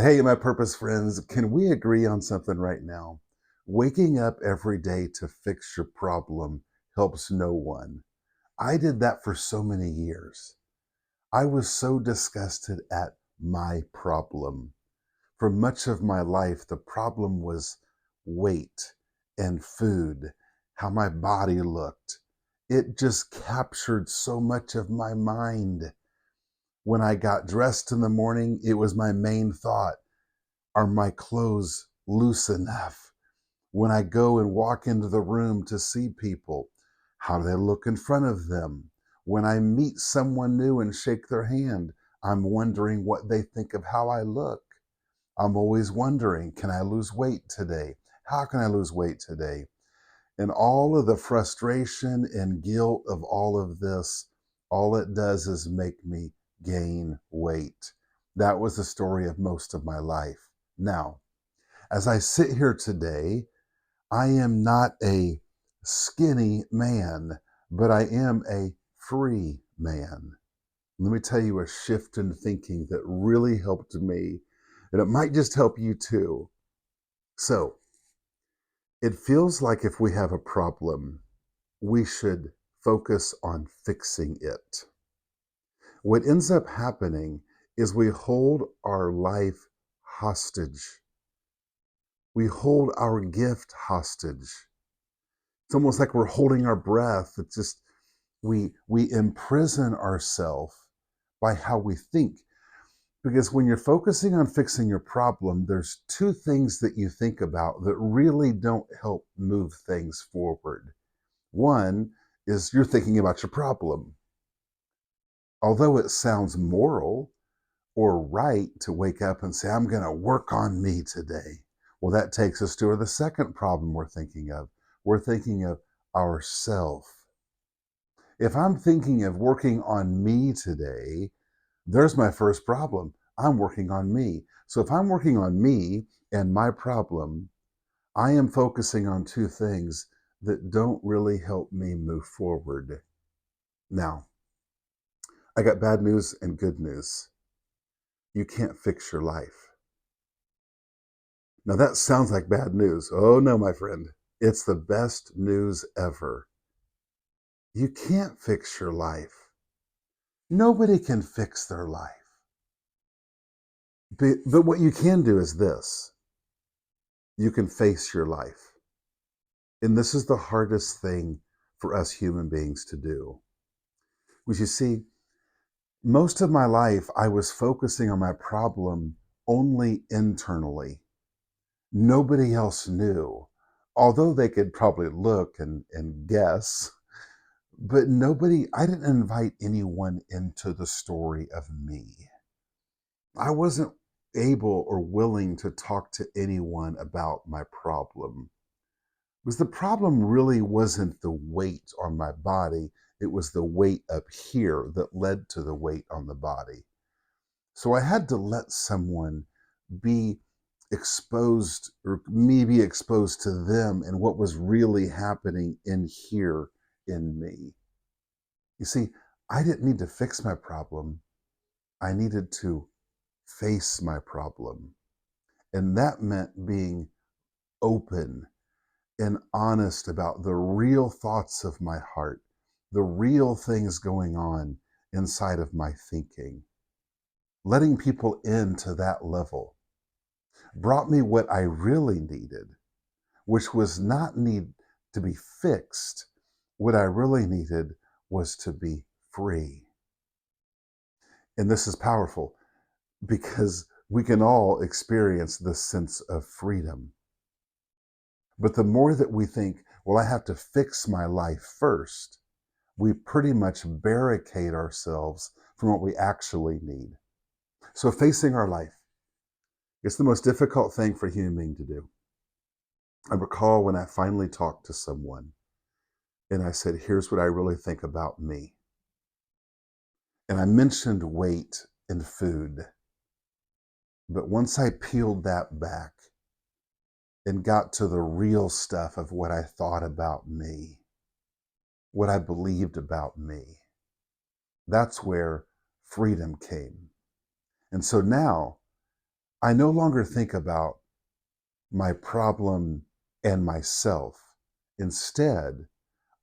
Hey, my purpose friends, can we agree on something right now? Waking up every day to fix your problem helps no one. I did that for so many years. I was so disgusted at my problem. For much of my life, the problem was weight and food, how my body looked. It just captured so much of my mind. When I got dressed in the morning, it was my main thought. Are my clothes loose enough? When I go and walk into the room to see people, how do they look in front of them? When I meet someone new and shake their hand, I'm wondering what they think of how I look. I'm always wondering, can I lose weight today? How can I lose weight today? And all of the frustration and guilt of all of this, all it does is make me gain weight. That was the story of most of my life. Now, as I sit here today, I am not a skinny man, but I am a free man. Let me tell you a shift in thinking that really helped me, and it might just help you too. So, it feels like if we have a problem, we should focus on fixing it. What ends up happening is we hold our life hostage. We hold our gift hostage. It's almost like we're holding our breath. It's just we imprison ourselves by how we think. Because when you're focusing on fixing your problem, there's two things that you think about that really don't help move things forward. One is you're thinking about your problem. Although it sounds moral or right to wake up and say, I'm going to work on me today. Well, that takes us to the second problem we're thinking of. We're thinking of ourself. If I'm thinking of working on me today, there's my first problem. I'm working on me. So if I'm working on me and my problem, I am focusing on two things that don't really help me move forward. Now, I got bad news and good news. You can't fix your life. Now that sounds like bad news. Oh no, my friend. It's the best news ever. You can't fix your life. Nobody can fix their life. But what you can do is this. You can face your life. And this is the hardest thing for us human beings to do. Which you see, most of my life I was focusing on my problem only internally. Nobody else knew. Although they could probably look and guess, but I didn't invite anyone into the story of me. I wasn't able or willing to talk to anyone about my problem. Because the problem really wasn't the weight on my body, it was the weight up here that led to the weight on the body. So I had to let someone be exposed, or me be exposed to them and what was really happening in here in me. You see, I didn't need to fix my problem. I needed to face my problem. And that meant being open and honest about the real thoughts of my heart, the real things going on inside of my thinking. Letting people into that level brought me what I really needed, which was not need to be fixed. What I really needed was to be free. And this is powerful because we can all experience this sense of freedom. But the more that we think, well, I have to fix my life first, we pretty much barricade ourselves from what we actually need. So facing our life, it's the most difficult thing for a human being to do. I recall when I finally talked to someone and I said, here's what I really think about me. And I mentioned weight and food. But once I peeled that back and got to the real stuff of what I thought about me, what I believed about me, that's where freedom came. And so now I no longer think about my problem and myself. Instead,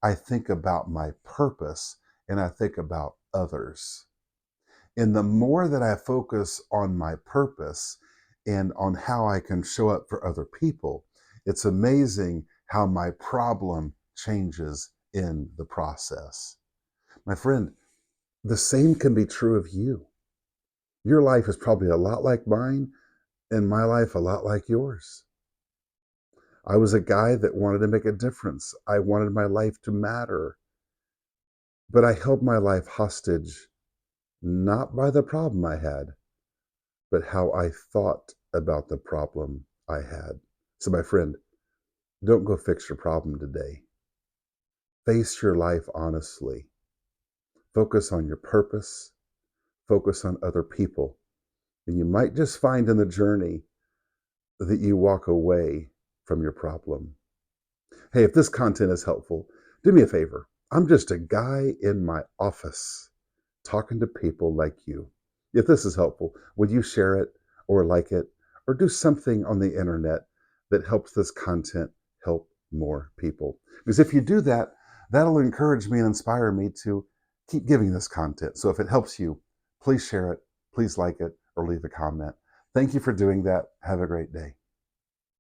I think about my purpose and I think about others. And the more that I focus on my purpose and on how I can show up for other people, it's amazing how my problem changes in the process. My friend, the same can be true of you. Your life is probably a lot like mine, and my life a lot like yours. I was a guy that wanted to make a difference. I wanted my life to matter, but I held my life hostage not by the problem I had, but how I thought about the problem I had. So, my friend, don't go fix your problem today. Face your life honestly. Focus on your purpose, focus on other people. And you might just find in the journey that you walk away from your problem. Hey, if this content is helpful, do me a favor. I'm just a guy in my office talking to people like you. If this is helpful, would you share it or like it or do something on the internet that helps this content help more people? Because if you do that, that'll encourage me and inspire me to keep giving this content. So if it helps you, please share it, please like it, or leave a comment. Thank you for doing that. Have a great day.